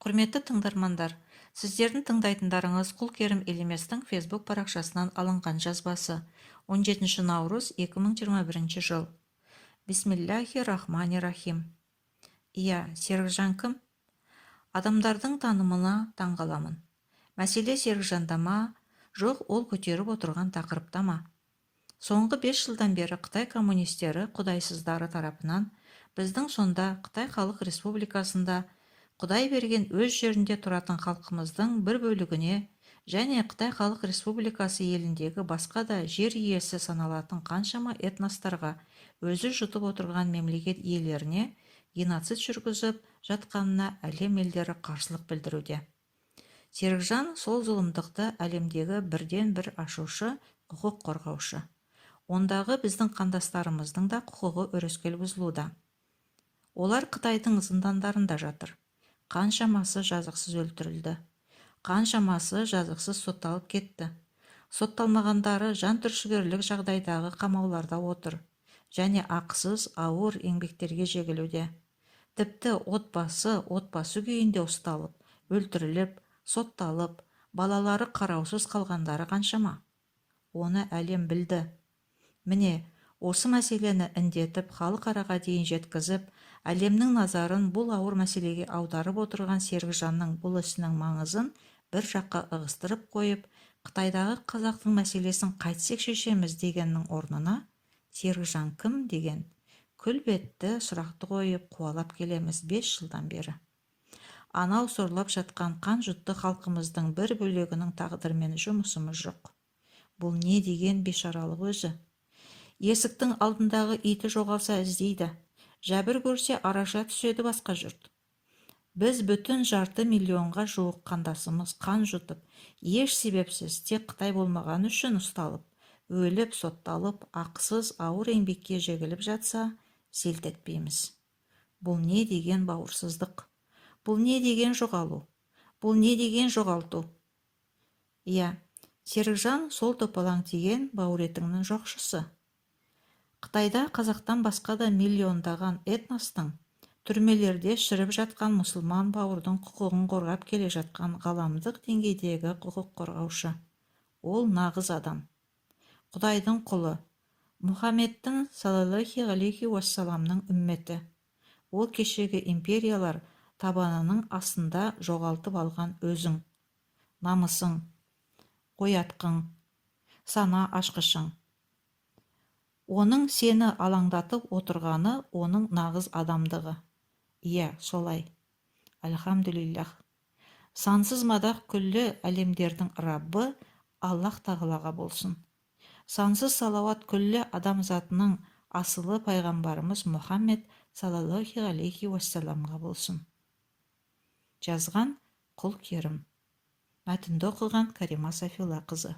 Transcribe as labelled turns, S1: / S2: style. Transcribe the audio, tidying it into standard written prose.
S1: Құрметті тыңдармандар, сіздердің тыңдайтындарыңыз Құлкерім Елеместің Facebook парақшасынан алынған жазбасы 17 наурыз 2021 жыл. Бисмиллахи-рахмани-рахим. Иә, Серікжан кім? Адамдардың танымына таңғаламын. Мәселе Серікжанда ма, жоқ ол көтеріп отырған тақырыпта ма? Соңғы 5 жылдан бері Қытай коммунистері құдайсыздары тарапынан біздің сонда Қытай Халық Республикасында Құдай берген өз жерінде тұратын халқымыздың бір бөлігіне және Қытай Халық Республикасы еліндегі басқа да жер иесі саналатын қаншама этностарға өзі жұтып отырған мемлекет иелеріне геноцид жүргізіп жатқанына әлем елдері қарсылық білдіруде. Серікжан сол зұлымдықты әлемдегі бірден бір ашушы, құқық қорғаушы. Ондағы біздің қандастарымыздың да құқығы өрескел бұзылуда. Олар Қытайдың зындандарында жатыр. Қаншамасы жазықсыз өлтірілді. Қаншамасы жазықсыз сотталып кетті. Сотталмағандары жан түршігерлік жағдайдағы қамауларда отыр және ақысыз ауыр еңбектерге жегілуде. Тіпті отбасы күйінде ұсталып, өлтіріліп, сотталып, балалары қараусыз қалғандары қаншама. Оны әлем білді. Міне, осы мәселені індетіп, халық араға дейін жеткізіп, әлемнің назарын бұл ауыр мәселеге аударып отырған Серікжанның бұл ісінің маңызын бір жаққа ығыстырып қойып, Қытайдағы қазақтың мәселесін қайтсек шешеміз дегеннің орнына, Серікжан кім деген күлбетті сұрақты қойып қуалап келеміз 5 жылдан бері. Анау сорлап жатқан қан жұтты халқымыздың бір бөлегінің тағдырымен жұмысымыз жоқ. Бұл не деген бейшаралық өзі? Есіктің алдындағы иті жоғалса іздейді, жәбір көрсе араша түседі басқа жұрт. Біз бүтін 2,5 миллионға жуық қандасымыз қан жұтып, еш себепсіз тек Қытай болмаған үшін ұсталып, өліп, сотталып, ақысыз ауыр еңбекке жегіліп жатса, селт етпейміз. Бұл не деген бауырсыздық? Бұл не деген жоғалу? Бұл не деген жоғалту? Иә, Серікжан сол топалаң тиген бауыр етіңнің жоқшысы. Қытайда қазақтан басқа да миллиондаған этностың түрмелерде шіріп жатқан мұсылман бауырдың құқығын қорғап келе жатқан ғаламдық деңгейдегі құқық қорғаушы. Ол нағыз адам. Құдайдың құлы, Мұхаммедтің саллаллаху алейхи уассаламның үмметі. Ол кешегі империялар табанының астында жоғалтып алған өзің, намысың, қоятқың, сана ашқышың. Оның сені алаңдатып отырғаны оның нағыз адамдығы. Иә, солай. Альхамдулиллах. Сансыз мадақ күллі әлемдердің Раббы Аллах тағалаға болсын. Сансыз салауат күллі адамзатының асылы пайғамбарымыз Мұхаммед саллаллаху алейхи уассаламға болсын. Жазған Құлкерім. Мәтінді оқыған Карима Сафилақызы.